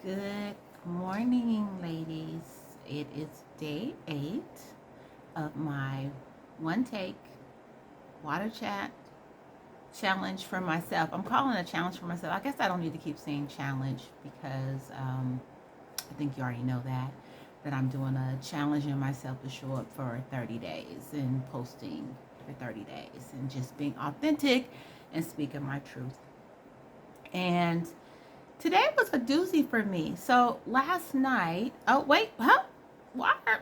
Good morning, ladies. It is day 8 of my one take water chat challenge for myself. I'm calling it a challenge for myself. I guess I don't need to keep saying challenge because I think you already know that I'm doing a challenging myself to show up for 30 days and posting for 30 days and just being authentic and speaking my truth. And today was a doozy for me. So last night, oh wait, huh? Water.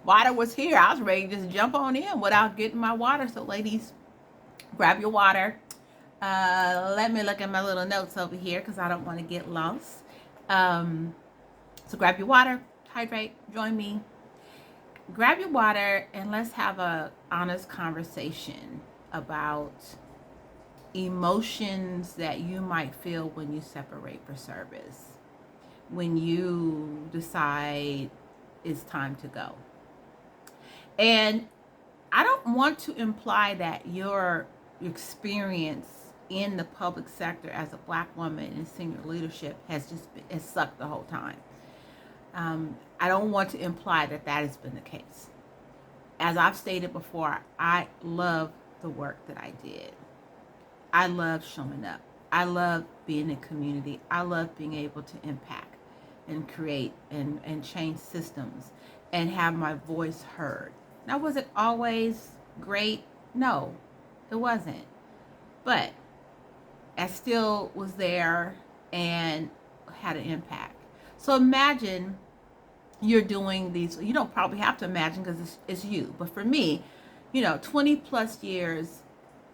Water was here. I was ready to just jump on in without getting my water. So ladies, grab your water. Let me look at my little notes over here because I don't want to get lost. Um, so grab your water, hydrate, join me. Grab your water and let's have a honest conversation about emotions that you might feel when you separate for service, when you decide it's time to go. And I don't want to imply that your experience in the public sector as a black woman in senior leadership has sucked the whole time. I don't want to imply that that has been the case. As I've stated before, I love the work that I did. I love showing up. I love being in community. I love being able to impact and create and change systems and have my voice heard. Now, was it always great? No, it wasn't. But I still was there and had an impact. So imagine you're doing these, you don't probably have to imagine because it's you. But for me, 20 plus years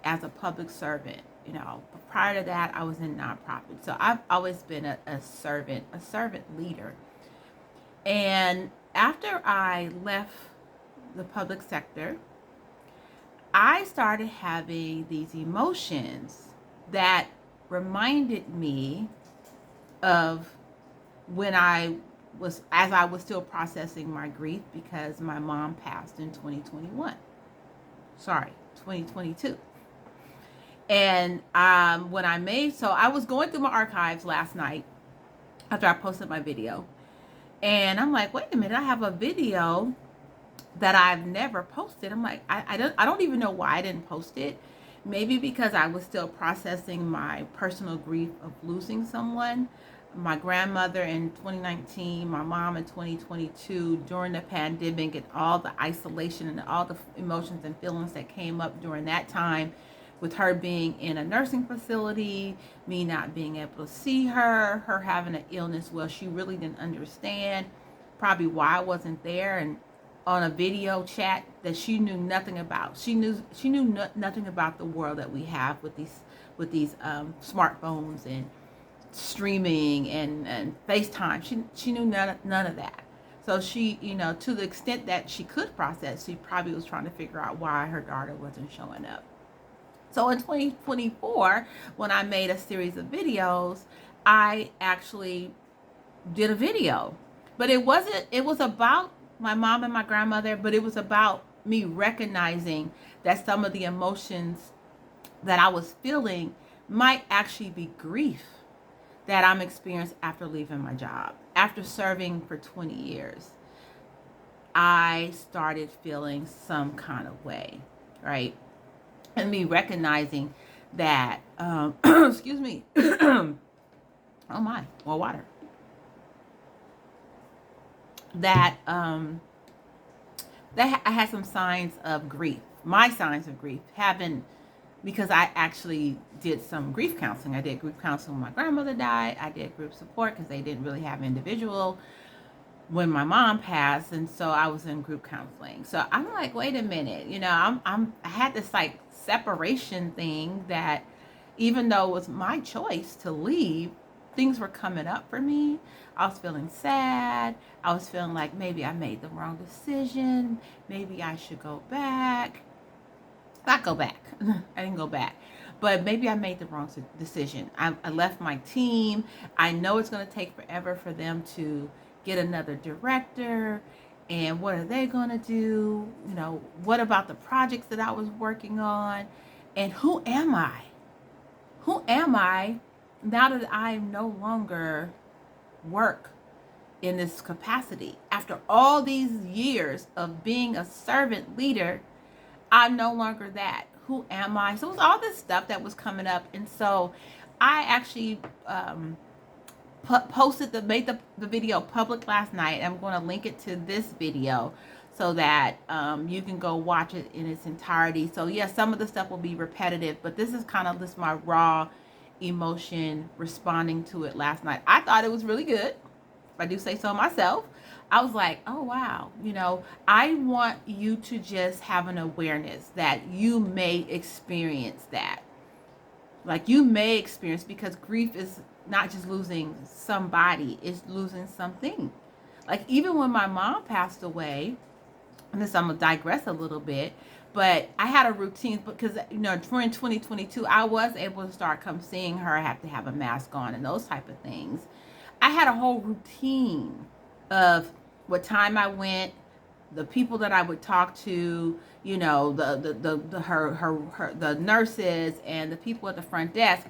as a public servant. Prior to that, I was in nonprofit. So I've always been a servant leader. And after I left the public sector, I started having these emotions that reminded me of when as I was still processing my grief because my mom passed in 2021. Sorry, 2022. And when so I was going through my archives last night after I posted my video. And I'm like, wait a minute, I have a video that I've never posted. I'm like, I don't even know why I didn't post it. Maybe because I was still processing my personal grief of losing someone. My grandmother in 2019, my mom in 2022, during the pandemic and all the isolation and all the emotions and feelings that came up during that time, with her being in a nursing facility, me not being able to see her having an illness well she really didn't understand probably why I wasn't there, and on a video chat that she knew nothing about. She knew nothing about the world that we have with these smartphones and streaming and FaceTime. She knew none of that. So she, to the extent that she could process, she probably was trying to figure out why her daughter wasn't showing up. So in 2024, when I made a series of videos, I actually did a video. But it was about my mom and my grandmother, but it was about me recognizing that some of the emotions that I was feeling might actually be grief that I'm experiencing after leaving my job. After serving for 20 years, I started feeling some kind of way, right? And me recognizing that, excuse me, oh my, more water. That I had some signs of grief. My signs of grief haven't, because I actually did some grief counseling. I did group counseling when my grandmother died. I did group support because they didn't really have individual when my mom passed, and so I was in group counseling. So I'm like, wait a minute, I had this like separation thing that, even though it was my choice to leave, things were coming up for me. I was feeling sad. I was feeling like maybe I made the wrong decision. Maybe I should go back. Not go back. I didn't go back. But maybe I made the wrong decision. I left my team. I know it's going to take forever for them to get another director. And what are they going to do? What about the projects that I was working on? And who am I? Who am I now that I no longer work in this capacity? After all these years of being a servant leader, I'm no longer that. Who am I? So it was all this stuff that was coming up. And so I actually posted made the video public last night. I'm going to link it to this video so that you can go watch it in its entirety. So yeah, some of the stuff will be repetitive, but this is kind of just my raw emotion responding to it last night. I thought it was really good, if I do say so myself. I was like, oh wow, I want you to just have an awareness that you may experience that. Like you may experience, because grief is not just losing somebody, it's losing something. Like even when my mom passed away, and this I'm gonna digress a little bit, but I had a routine because during 2022 I was able to start seeing her. I have to have a mask on and those type of things. I had a whole routine of what time I went, the people that I would talk to, the nurses and the people at the front desk.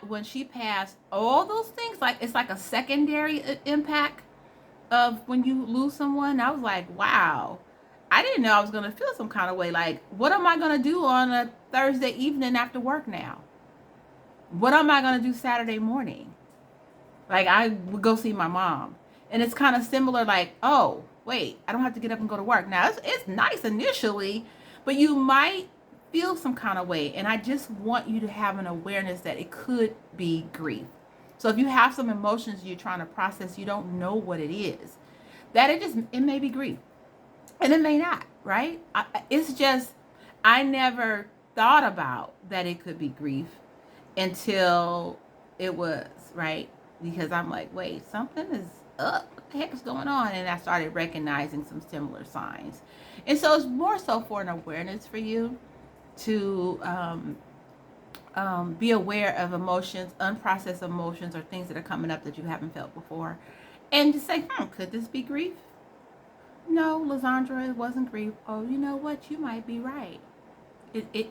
When she passed, all those things, like it's like a secondary impact of when you lose someone. I was like, wow, I didn't know I was gonna feel some kind of way. Like, what am I gonna do on a Thursday evening after work now? What am I gonna do Saturday morning? Like, I would go see my mom, and it's kind of similar. Like, oh wait, I don't have to get up and go to work now. It's nice initially, but you might feel some kind of way, and I just want you to have an awareness that it could be grief. So if you have some emotions you're trying to process, you don't know what it is, that it may be grief, and it may not, right? It's just, I never thought about that it could be grief until it was, right? Because I'm like, wait, something is up. What the heck is going on? And I started recognizing some similar signs. And so it's more so for an awareness for you to be aware of emotions, unprocessed emotions, or things that are coming up that you haven't felt before. And just say, could this be grief? No, Lizandra, it wasn't grief. Oh, you know what? You might be right.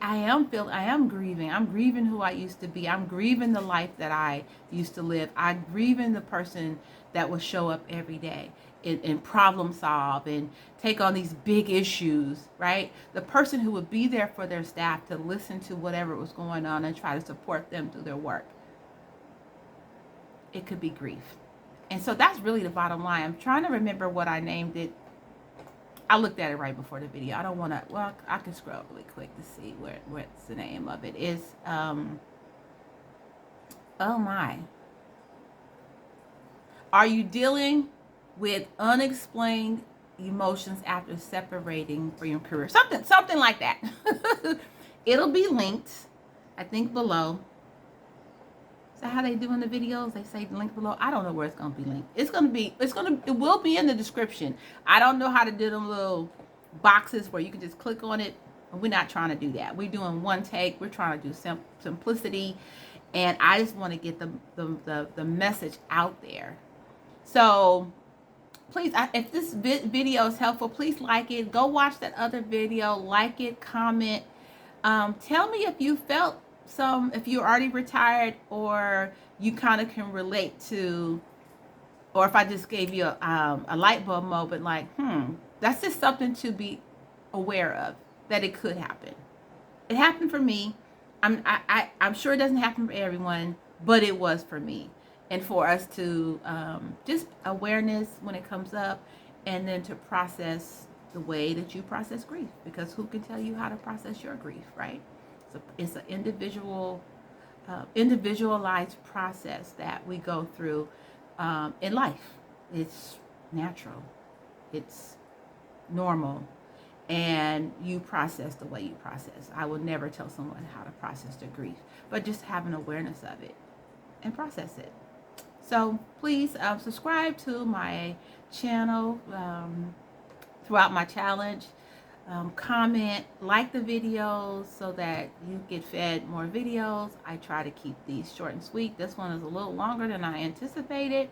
I am grieving. I'm grieving who I used to be. I'm grieving the life that I used to live. I'm grieving the person that would show up every day and problem solve and take on these big issues, right? The person who would be there for their staff to listen to whatever was going on and try to support them through their work. It could be grief. And so that's really the bottom line. I'm trying to remember what I named it. I looked at it right before the video. I don't want to, well, I can scroll really quick to see what's the name of it is. Oh my. Are you dealing with unexplained emotions after separating from your career? Something like that. It'll be linked, I think, below. Is that how they do in the videos? They say link below. I don't know where it's gonna be linked. It will be in the description. I don't know how to do them little boxes where you can just click on it. We're not trying to do that. We're doing one take. We're trying to do simplicity, and I just want to get the message out there. So please, if this video is helpful, please like it. Go watch that other video. Like it, comment. Tell me if you felt if you're already retired, or you kind of can relate to, or if I just gave you a light bulb moment, like, that's just something to be aware of, that it could happen. It happened for me. I'm sure it doesn't happen for everyone, but it was for me. And for us to just awareness when it comes up, and then to process the way that you process grief, because who can tell you how to process your grief, right? So it's an individualized process that we go through in life. It's natural. It's normal. And you process the way you process. I will never tell someone how to process their grief, but just have an awareness of it and process it. So please subscribe to my channel throughout my challenge. Comment, like the videos so that you get fed more videos. I try to keep these short and sweet. This one is a little longer than I anticipated.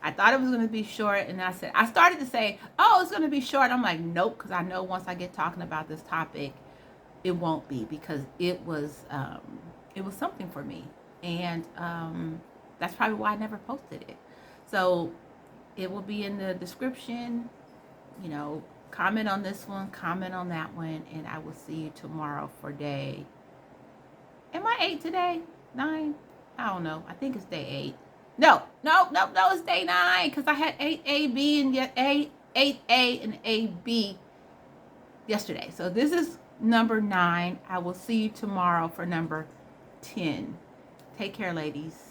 I thought it was going to be short, and I started to say, oh, it's going to be short. I'm like, nope, because I know once I get talking about this topic, it won't be, because it was something for me, and that's probably why I never posted it. So it will be in the description. You know, comment on this one, comment on that one, and I will see you tomorrow for day. Am I 8 today? 9? I don't know. I think it's day 8. No, it's day 9, because I had 8A, B, and yet 8A and AB yesterday. So this is number 9. I will see you tomorrow for number 10. Take care, ladies.